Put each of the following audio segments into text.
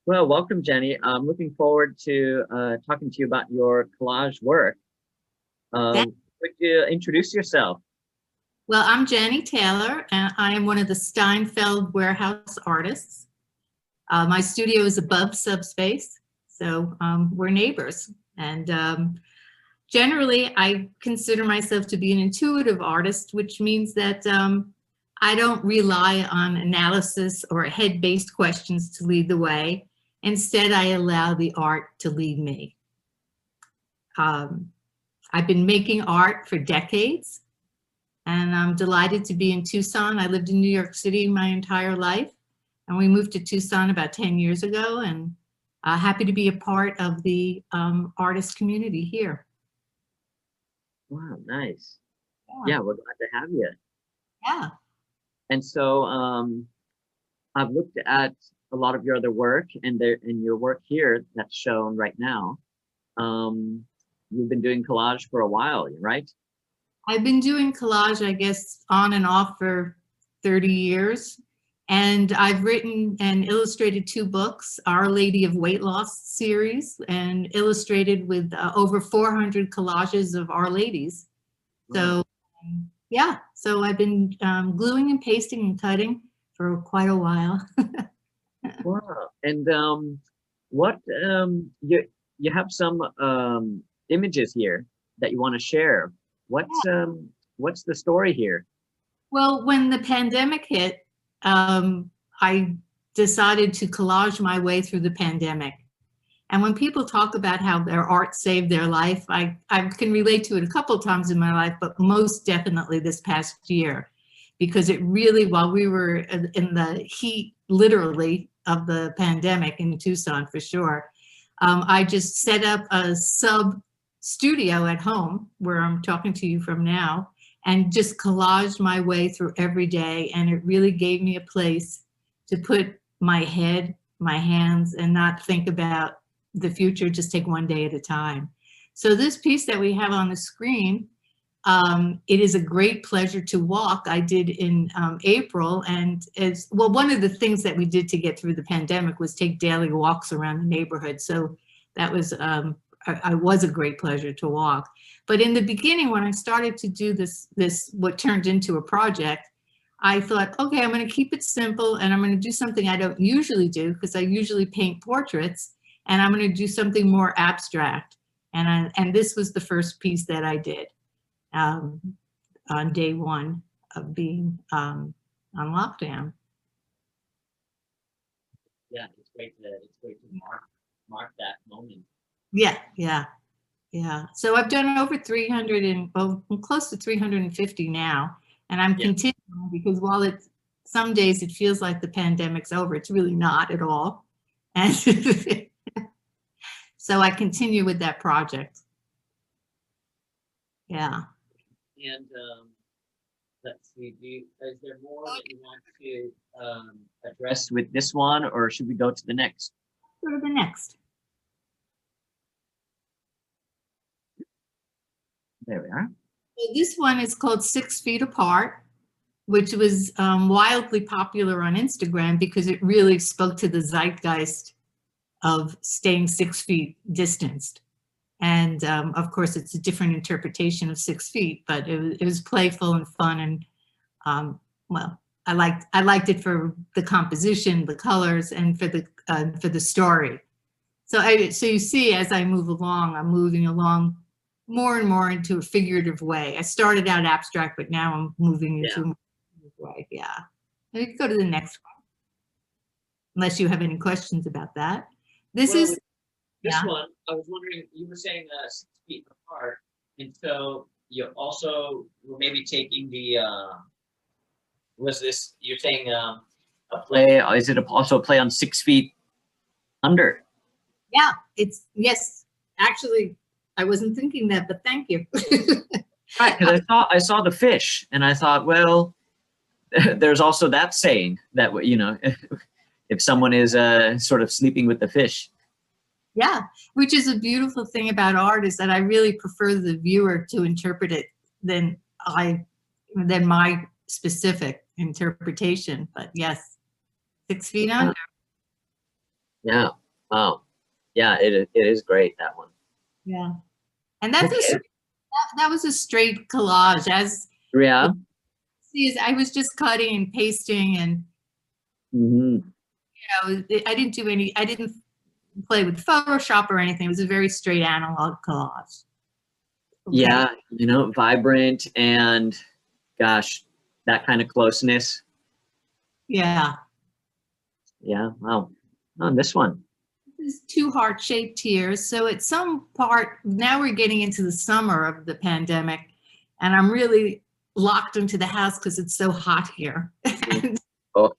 Well, welcome, Jenny. I'm looking forward to talking to you about your collage work. That- Would you introduce yourself? Well, I'm Janny Taylor, and I am one of the Steinfeld warehouse artists. My studio is above Subspace, so we're neighbors. And generally, I consider myself to be an intuitive artist, which means that I don't rely on analysis or head-based questions to lead the way. Instead, I allow the art to lead me. I've been making art for decades. And I'm delighted to be in Tucson. I lived in New York City my entire life, and we moved to Tucson about 10 years ago, and happy to be a part of the artist community here. Wow, nice. Yeah. Yeah, we're glad to have you. Yeah. And so I've looked at a lot of your other work and your work here that's shown right now. You've been doing collage for a while, right? I've been doing collage, I guess, on and off for 30 years. And I've written and illustrated 2 books, Our Lady of Weight Loss series, and illustrated with over 400 collages of Our Ladies. So yeah, so I've been gluing and pasting and cutting for quite a while. Wow. And what you have some images here that you want to share. What's the story here? Well, when the pandemic hit, I decided to collage my way through the pandemic. And when people talk about how their art saved their life, I can relate to it a couple of times in my life, but most definitely this past year, because it really, while we were in the heat, literally, of the pandemic in Tucson for sure, I just set up a sub studio at home where I'm talking to you from now, and just collaged my way through every day. And it really gave me a place to put my head, my hands, and not think about the future, just take one day at a time. So this piece that we have on the screen, it is a great pleasure to walk. I did in April, and as well, one of the things that we did to get through the pandemic was take daily walks around the neighborhood. So that was was a great pleasure to walk. But in the beginning, when I started to do this what turned into a project, I thought, okay, I'm going to keep it simple, and I'm going to do something I don't usually do, because I usually paint portraits, and I'm going to do something more abstract. And this was the first piece that I did on day 1 of being on lockdown. Yeah, it's great to mark that moment. Yeah, yeah, yeah. So I've done over 300 and well, I'm close to 350 now, and I'm continuing, because while it's some days it feels like the pandemic's over, it's really not at all. And so I continue with that project. Yeah. And let's see, is there more that you want to address with this one, or should we go to the next? Go to the next. There we are. So this one is called 6 Feet Apart, which was wildly popular on Instagram because it really spoke to the zeitgeist of staying 6 feet distanced. And of course, it's a different interpretation of 6 feet, but it was playful and fun. And well, I liked it for the composition, the colors, and for the story. So you see, as I move along, I'm moving along more and more into a figurative way. I started out abstract, but now I'm moving into a more figurative way. Yeah. And you can go to the next one, unless you have any questions about that. This one. I was wondering, you were saying 6 feet apart, and so you also were maybe taking the you're saying a play? Is it also a play on 6 feet under? Yeah, yes. Actually, I wasn't thinking that, but thank you. Right, because I saw the fish, and I thought, well, there's also that saying that, you know, if someone is sort of sleeping with the fish. Yeah, which is a beautiful thing about art, is that I really prefer the viewer to interpret it than my specific interpretation. But yes, 6 feet under. Yeah. Wow. Yeah, it is great, that one. Yeah. And that's Okay. that was a straight collage. As Yeah. see, I was just cutting and pasting, and Hmm. I didn't do any. I didn't play with Photoshop or anything. It was a very straight analog collage. Okay. Yeah, vibrant and gosh, that kind of closeness. Yeah. Yeah. Wow. On this one. This is two heart-shaped tears. So at some part, now we're getting into the summer of the pandemic, and I'm really locked into the house because it's so hot here. And Oh,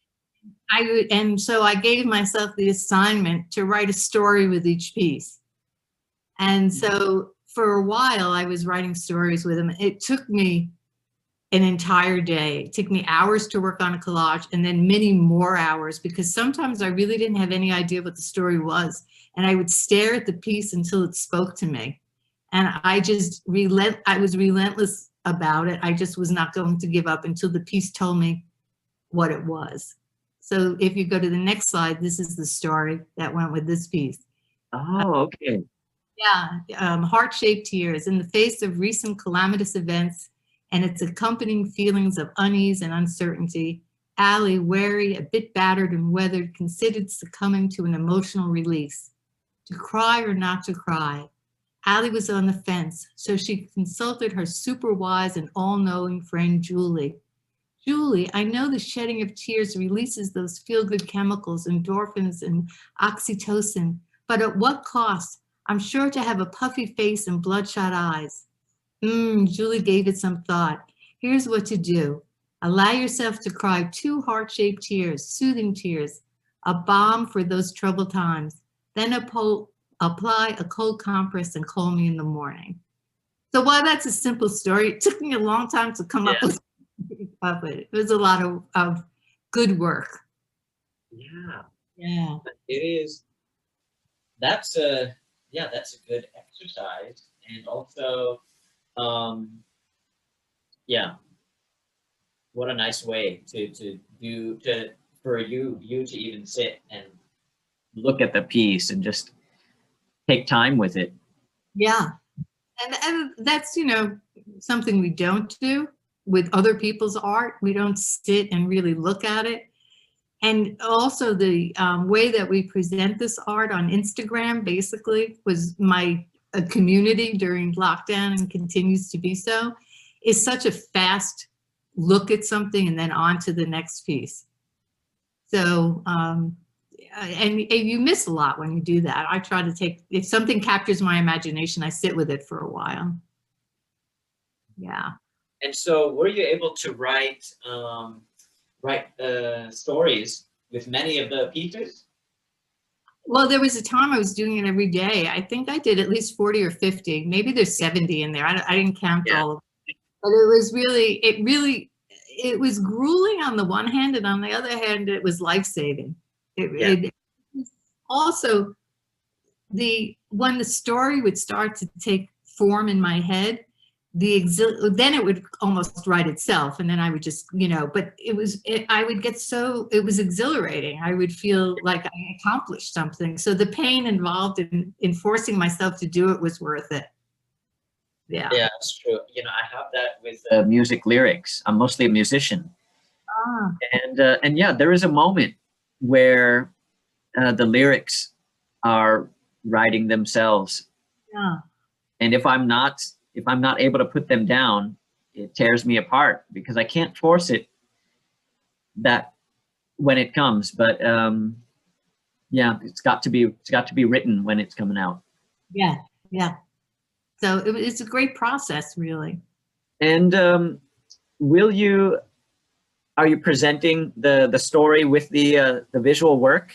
so I gave myself the assignment to write a story with each piece. And so for a while, I was writing stories with him. It took me an entire day. It took me hours to work on a collage, and then many more hours, because sometimes I really didn't have any idea what the story was. And I would stare at the piece until it spoke to me. And I was relentless about it. I just was not going to give up until the piece told me what it was. So if you go to the next slide, this is the story that went with this piece. okay. Yeah, heart-shaped tears in the face of recent calamitous events and its accompanying feelings of unease and uncertainty. Allie, wary, a bit battered and weathered, considered succumbing to an emotional release. To cry or not to cry? Allie was on the fence, so she consulted her super wise and all-knowing friend Julie. Julie, I know the shedding of tears releases those feel-good chemicals, endorphins and oxytocin, but at what cost? I'm sure to have a puffy face and bloodshot eyes. Julie gave it some thought. Here's what to do. Allow yourself to cry 2 heart-shaped tears, soothing tears, a balm for those troubled times. Then apply a cold compress and call me in the morning. So while that's a simple story, it took me a long time to come up with it. It was a lot of good work. Yeah. Yeah. It is. That's a good exercise. And also, yeah, what a nice way for you to even sit and look at the piece and just take time with it. Yeah. And that's, something we don't do with other people's art. We don't sit and really look at it. And also the way that we present this art on Instagram basically was a community during lockdown and continues to be so, is such a fast look at something and then on to the next piece. So, and you miss a lot when you do that. I try to if something captures my imagination, I sit with it for a while. Yeah. And so were you able to write stories with many of the pieces? Well, there was a time I was doing it every day. I think I did at least 40 or 50. Maybe there's 70 in there. I didn't count all of them. But it was grueling on the one hand, and on the other hand, it was life-saving. It also, when the story would start to take form in my head, then it would almost write itself, and then I would just, but it was exhilarating. I would feel like I accomplished something. So the pain involved in forcing myself to do it was worth it. Yeah. Yeah, that's true. I have that with music lyrics. I'm mostly a musician. And yeah, there is a moment where the lyrics are writing themselves. Yeah. And if I'm not able to put them down, it tears me apart because I can't force it that when it comes. But yeah, it's got to be written when it's coming out. Yeah, yeah. So it's a great process, really. And are you presenting the story with the visual work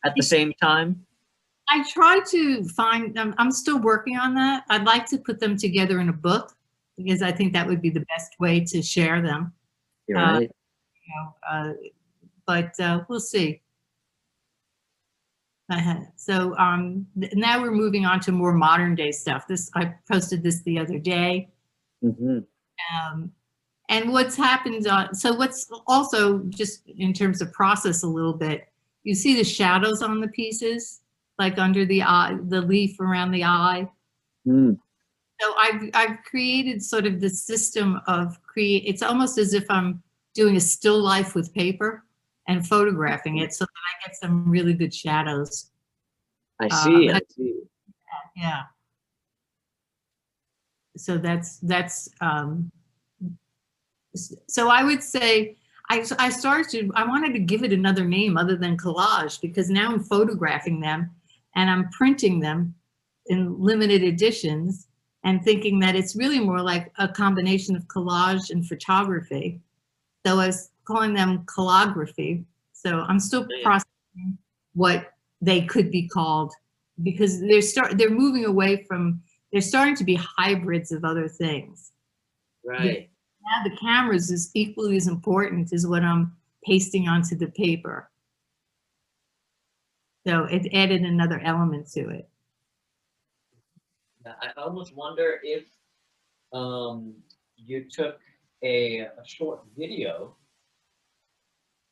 at the same time? I try to find, I'm still working on that. I'd like to put them together in a book because I think that would be the best way to share them. You're right. But we'll see. So now we're moving on to more modern day stuff. I posted this the other day. Mm-hmm. And what's happened, so what's also just in terms of process a little bit, you see the shadows on the pieces, like under the eye, the leaf around the eye. Mm. So I've created sort of the system of it's almost as if I'm doing a still life with paper and photographing it so that I get some really good shadows. I see. Yeah. So so I would say I wanted to give it another name other than collage, because now I'm photographing them and I'm printing them in limited editions and thinking that it's really more like a combination of collage and photography. So I was calling them Calligraphy. So I'm still processing what they could be called, because they're moving away from, they're starting to be hybrids of other things. Right. Now the cameras is equally as important as what I'm pasting onto the paper. So it added another element to it. I almost wonder if you took a short video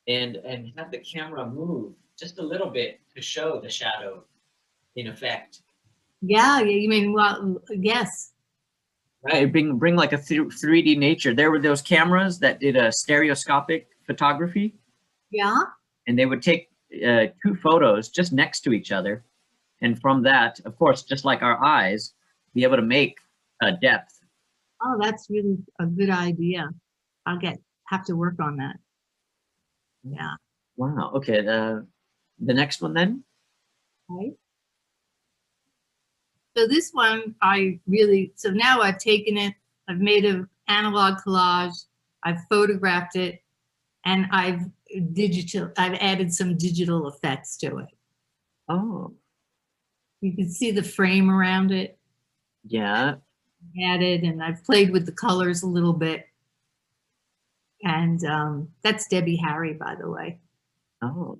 and had the camera move just a little bit to show the shadow in effect. Yeah, you mean, well, yes. Right, bring like a 3D nature. There were those cameras that did a stereoscopic photography. Yeah. And they would take 2 photos just next to each other. And from that, of course, just like our eyes, be able to make a depth. Oh, that's really a good idea. Have to work on that. Yeah. Wow. Okay. The next one then. Right. So this one, so now I've taken it, I've made an analog collage, I've photographed it, and I've added some digital effects to it. Oh. You can see the frame around it. Yeah. Added, and I've played with the colors a little bit. And that's Debbie Harry, by the way. Oh.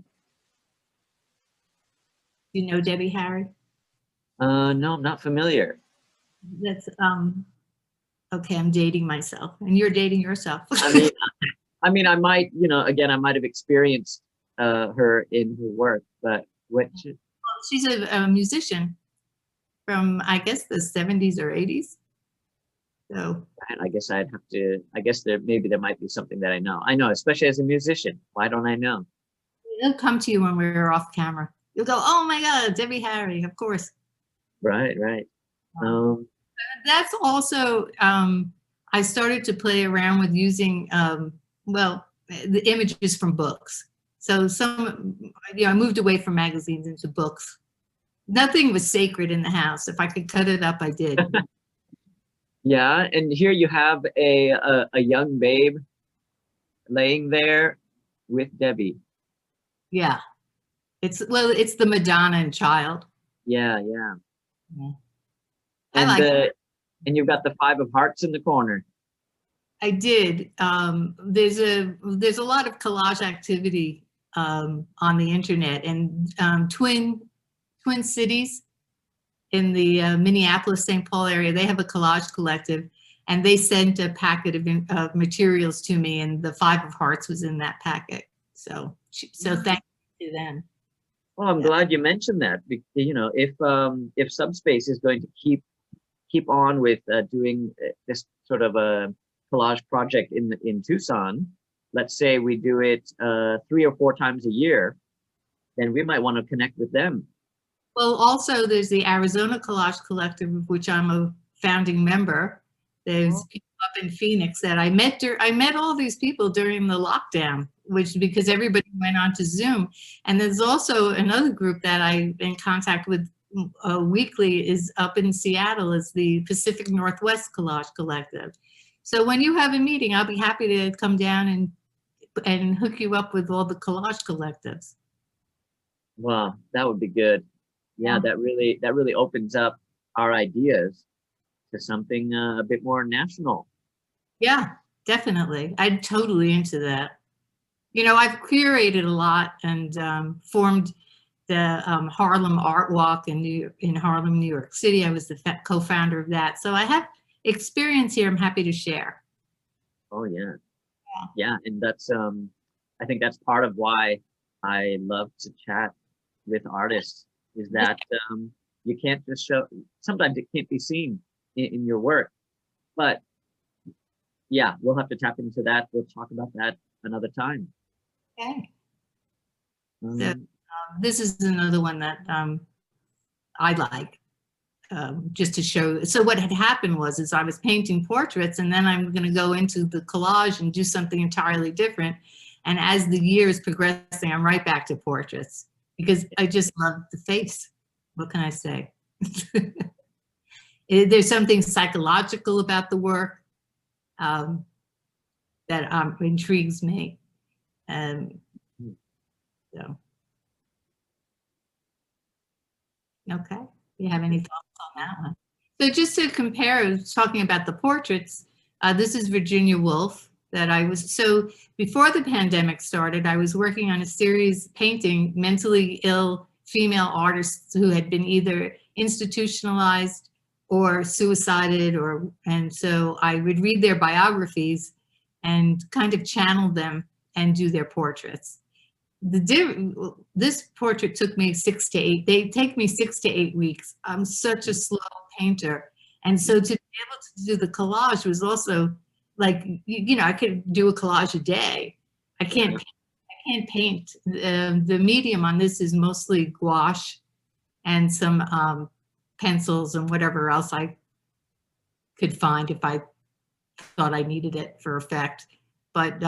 You know Debbie Harry? No, I'm not familiar. That's okay, I'm dating myself, and you're dating yourself. I mean, I might, again, I might have experienced her in her work, but she's a musician from, I guess, the 70s or 80s. So I guess I'd have to. I guess maybe there might be something that I know. I know, especially as a musician. Why don't I know? it'll come to you when we're off camera. You'll go, oh my God, Debbie Harry, of course. Right. That's also, I started to play around with using, well, the images from books. So I moved away from magazines into books. Nothing was sacred in the house. If I could cut it up, I did. Yeah, and here you have a young babe laying there with Debbie. Yeah. It's the Madonna and Child. Yeah. I like it. And you've got the 5 of Hearts in the corner. I did. There's a lot of collage activity on the internet, and Twin Cities in the Minneapolis-St. Paul area, they have a collage collective, and they sent a packet of materials to me, and the 5 of Hearts was in that packet. So thank you to them. Well, I'm glad you mentioned that. If Subspace is going to keep on with doing this sort of a collage project in Tucson, let's say we do it 3 or 4 times a year, then we might want to connect with them. Well, also there's the Arizona Collage Collective, of which I'm a founding member. There's people up in Phoenix that I met all these people during the lockdown, because everybody went on to Zoom. And there's also another group that I'm in contact with weekly is up in Seattle, is the Pacific Northwest Collage Collective. So when you have a meeting, I'll be happy to come down and hook you up with all the collage collectives. Wow, that would be good. Yeah, that really opens up our ideas to something a bit more national. Yeah, definitely. I'm totally into that. I've curated a lot and formed the Harlem Art Walk in Harlem, New York City. I was the co-founder of that. So I have experience here I'm happy to share. Oh, yeah. And that's, I think that's part of why I love to chat with artists is that you can't just show, sometimes it can't be seen in your work, but yeah, we'll have to tap into that. We'll talk about that another time. Okay. So, Um, this is another one that I like. Just to show. So what had happened was, is I was painting portraits, and then I'm going to go into the collage and do something entirely different. And as the years progressing, I'm right back to portraits because I just love the face. What can I say? There's something psychological about the work that intrigues me. So, okay. Do you have any thoughts on that one? So just to compare, talking about the portraits, this is Virginia Woolf that I was, so before the pandemic started, I was working on a series painting mentally ill female artists who had been either institutionalized or suicided, and so I would read their biographies and kind of channel them and do their portraits. This portrait took me 6 to 8. They take me 6 to 8 weeks. I'm such a slow painter, and so to be able to do the collage was also like, you know, I could do a collage a day. I can't paint. The medium on this is mostly gouache and some pencils and whatever else I could find if I thought I needed it for effect. But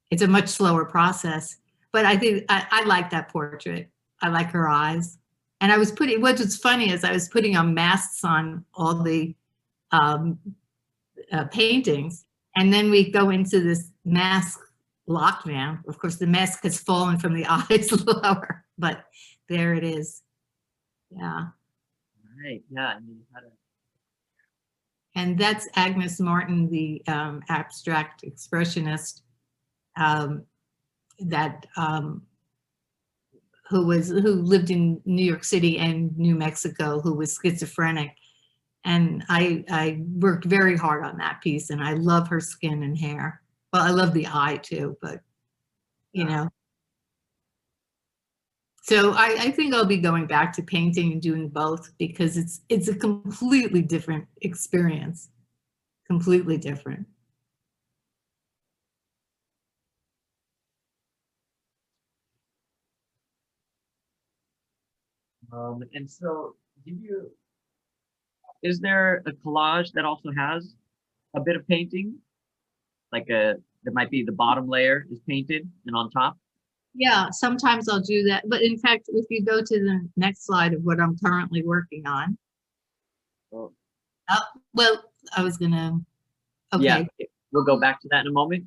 it's a much slower process. But I think I like that portrait. I like her eyes. And I was putting, what's funny is I was putting on masks on all the paintings. And then we go into this mask lockdown. Of course, the mask has fallen from the eyes lower, but there it is. Yeah. right. Yeah. I mean, you had a, And that's Agnes Martin, the abstract expressionist who lived in New York City and New Mexico, who was schizophrenic. And I worked very hard on that piece, and I love her skin and hair. Well, I love the eye too, but you know. So I think I'll be going back to painting and doing both because it's a completely different experience, completely different. and so is there a collage that also has a bit of painting? Like there might be the bottom layer is painted and on top? Yeah, sometimes I'll do that. But in fact, if you go to the next slide of what I'm currently working on. Oh. Well, I was gonna, okay. Yeah, we'll go back to that in a moment.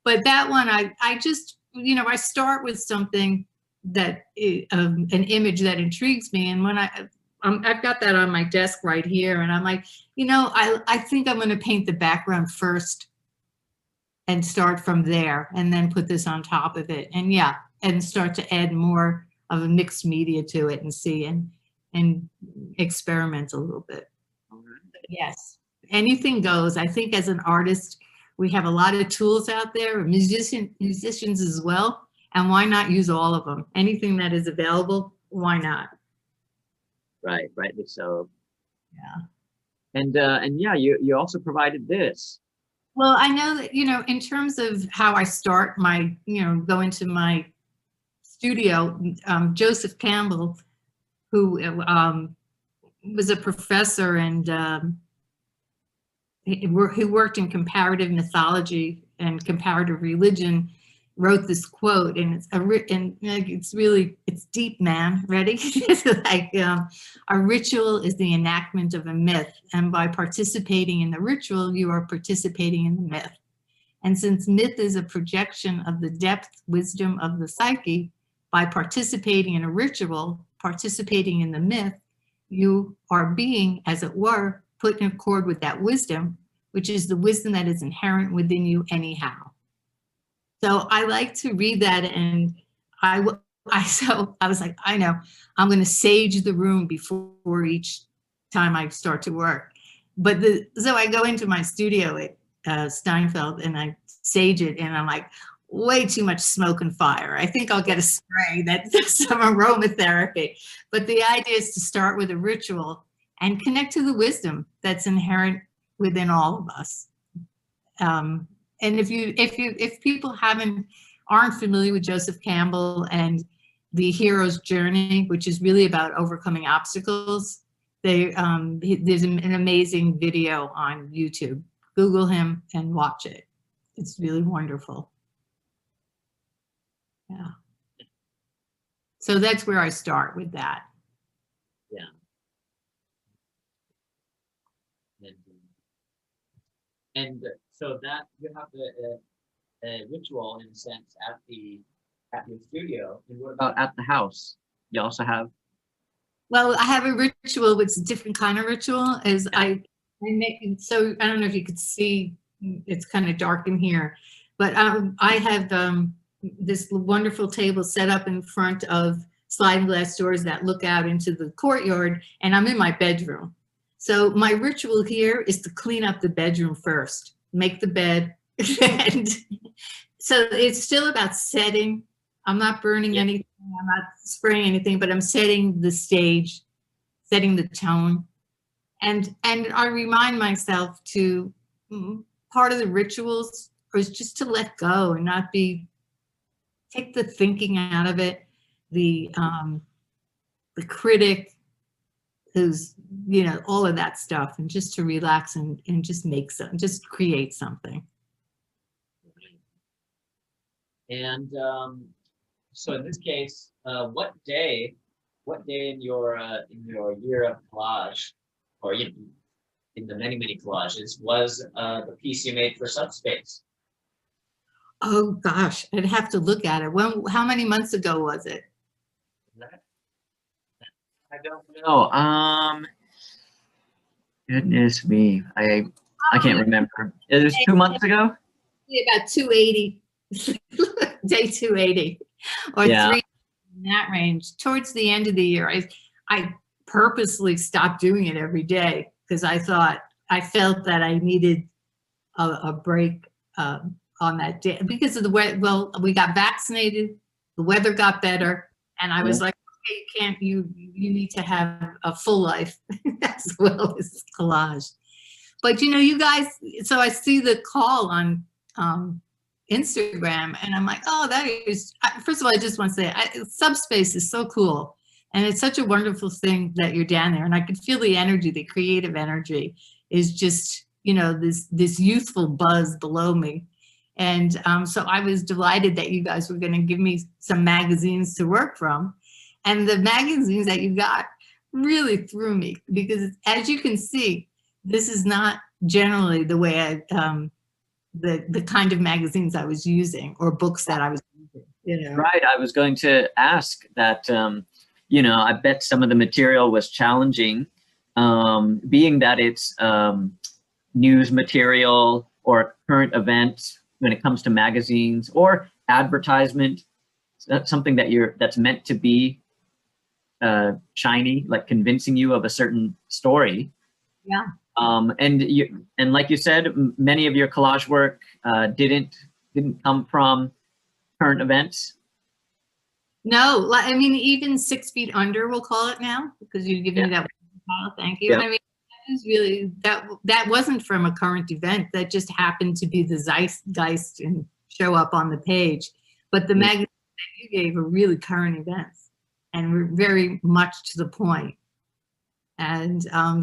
But that one, I just, you know, I start with something that, an image that intrigues me. And when I've got that on my desk right here, and I'm like, you know, I think I'm gonna paint the background first and start from there and then put this on top of it. And yeah, and start to add more of a mixed media to it and see and experiment a little bit. Yes, anything goes. I think as an artist, we have a lot of tools out there, musicians as well, and why not use all of them? Anything that is available, why not? Right, rightly so. Yeah. And yeah, you also provided this. Well, I know that, you know, in terms of how I start my, you know, go into my studio, Joseph Campbell, who was a professor and who worked in comparative mythology and comparative religion, wrote this quote, and it's deep, man. Ready? It's like a ritual is the enactment of a myth, and by participating in the ritual, you are participating in the myth. And since myth is a projection of the depth wisdom of the psyche, by participating in a ritual, participating in the myth, you are being, as it were, put in accord with that wisdom, which is the wisdom that is inherent within you anyhow. So I like to read that, and I was like, I know, I'm going to sage the room before each time I start to work. But so I go into my studio at Steinfeld and I sage it, and I'm like, way too much smoke and fire. I think I'll get a spray that's some aromatherapy. But the idea is to start with a ritual and connect to the wisdom that's inherent within all of us. And if people aren't familiar with Joseph Campbell and the hero's journey, which is really about overcoming obstacles, there's an amazing video on YouTube. Google him and watch it. It's really wonderful. Yeah. So that's where I start with that. Yeah. And so that you have a ritual in a sense at your studio. And what about at the house? You also have? Well, I have a ritual. It's a different kind of ritual. Is I make, so I don't know if you could see. It's kind of dark in here, but I have this wonderful table set up in front of sliding glass doors that look out into the courtyard, and I'm in my bedroom. So my ritual here is to clean up the bedroom first, make the bed. And so it's still about setting. I'm not burning anything, I'm not spraying anything, but I'm setting the stage, setting the tone. And I remind myself to, part of the rituals is just to let go and not take the thinking out of it, the critic, who's, all of that stuff, and just to relax and just just create something. And so in this case, what day in your year of collage, or in the many collages, was the piece you made for Subspace? Oh gosh, I'd have to look at it. How many months ago was it? I don't know. Goodness me, I can't remember. It was 2 months ago. About 280, day 280, or 3 in that range. Towards the end of the year, I purposely stopped doing it every day because I felt that I needed a break on that day because of the weather. Well, we got vaccinated, the weather got better, and I was like, okay, you need to have a full life as well as collage. But you guys, so I see the call on Instagram, and I'm like, oh, that is, first of all, I just want to say, Subspace is so cool. And it's such a wonderful thing that you're down there. And I could feel the energy, the creative energy is just, this youthful buzz below me. And so I was delighted that you guys were going to give me some magazines to work from. And the magazines that you got really threw me because, as you can see, this is not generally the way the kind of magazines I was using or books that I was using. Right. I was going to ask that, I bet some of the material was challenging, being that it's news material or current event when it comes to magazines or advertisement. That's something that's meant to be shiny, like convincing you of a certain story. Yeah. And like you said, many of your collage work didn't come from current events. No, I mean, even 6 Feet Under, we'll call it now, because you give me that. Thank you. Yeah. I mean, that was really that wasn't from a current event. That just happened to be the zeitgeist and show up on the page. But the magazines that you gave are really current events and were very much to the point. And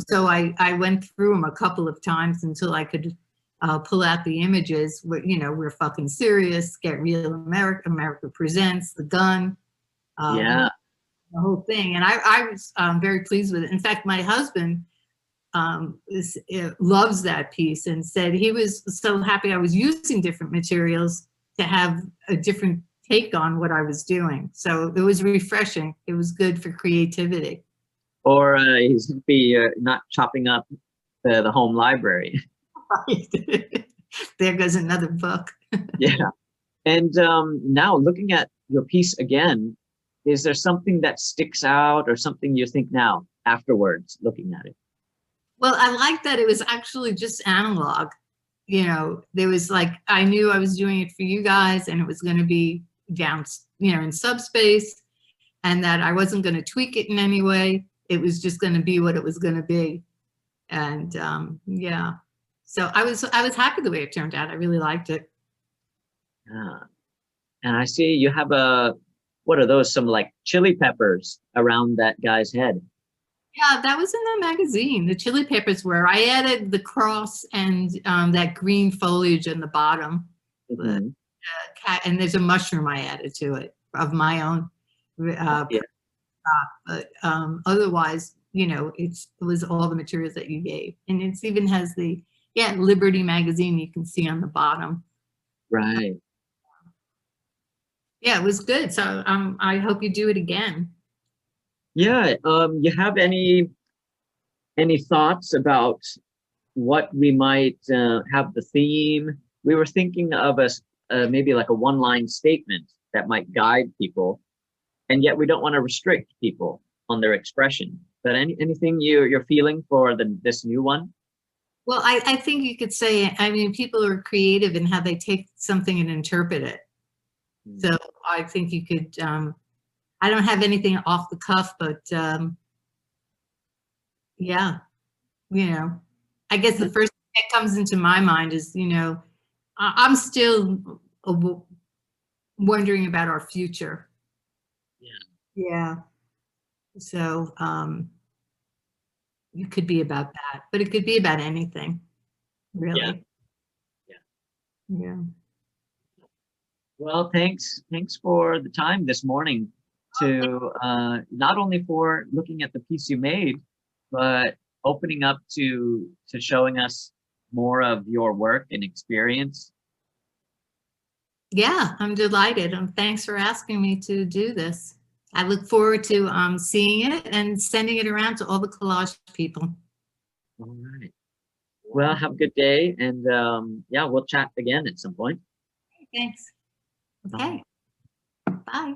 so I went through them a couple of times until I could pull out the images. We're fucking serious. Get Real America. America Presents. The Gun. The whole thing. And I was very pleased with it. In fact, my husband loves that piece and said he was so happy I was using different materials to have a different take on what I was doing. So it was refreshing. It was good for creativity. Or he's happy not chopping up the home library. Right. There goes another book. Yeah. And now looking at your piece again, is there something that sticks out or something you think now afterwards looking at it? Well, I like that it was actually just analog. you know, there was like, I knew I was doing it for you guys and it was going to be down, you know, in Subspace, and that I wasn't going to tweak it in any way. It was just going to be what it was going to be. And yeah, so I was happy the way it turned out. I really liked it. Yeah. And I see you have what are those? Some like chili peppers around that guy's head. Yeah, that was in the magazine. The chili peppers were. I added the cross and that green foliage in the bottom. Mhm. Cat, and there's a mushroom I added to it of my own. Yeah. But otherwise, you know, it was all the materials that you gave, and it even has the Liberty magazine you can see on the bottom. Right. Yeah, it was good. So I hope you do it again. Yeah. You have any thoughts about what we might have the theme? We were thinking of maybe like a one-line statement that might guide people, and yet we don't want to restrict people on their expression. But anything you're feeling for this new one? Well, I think you could say, I mean, people are creative in how they take something and interpret it. So I think you could, I don't have anything off the cuff, but yeah, you know, I guess the first thing that comes into my mind is, you know, I'm still wondering about our future. Yeah. Yeah. So it could be about that, but it could be about anything, really. Yeah. Yeah. Well, thanks for the time this morning to not only for looking at the piece you made, but opening up to showing us more of your work and experience. Yeah, I'm delighted. And thanks for asking me to do this. I look forward to seeing it and sending it around to all the collage people. All right. Well, have a good day, and yeah, we'll chat again at some point. Thanks. Bye. Okay. Bye.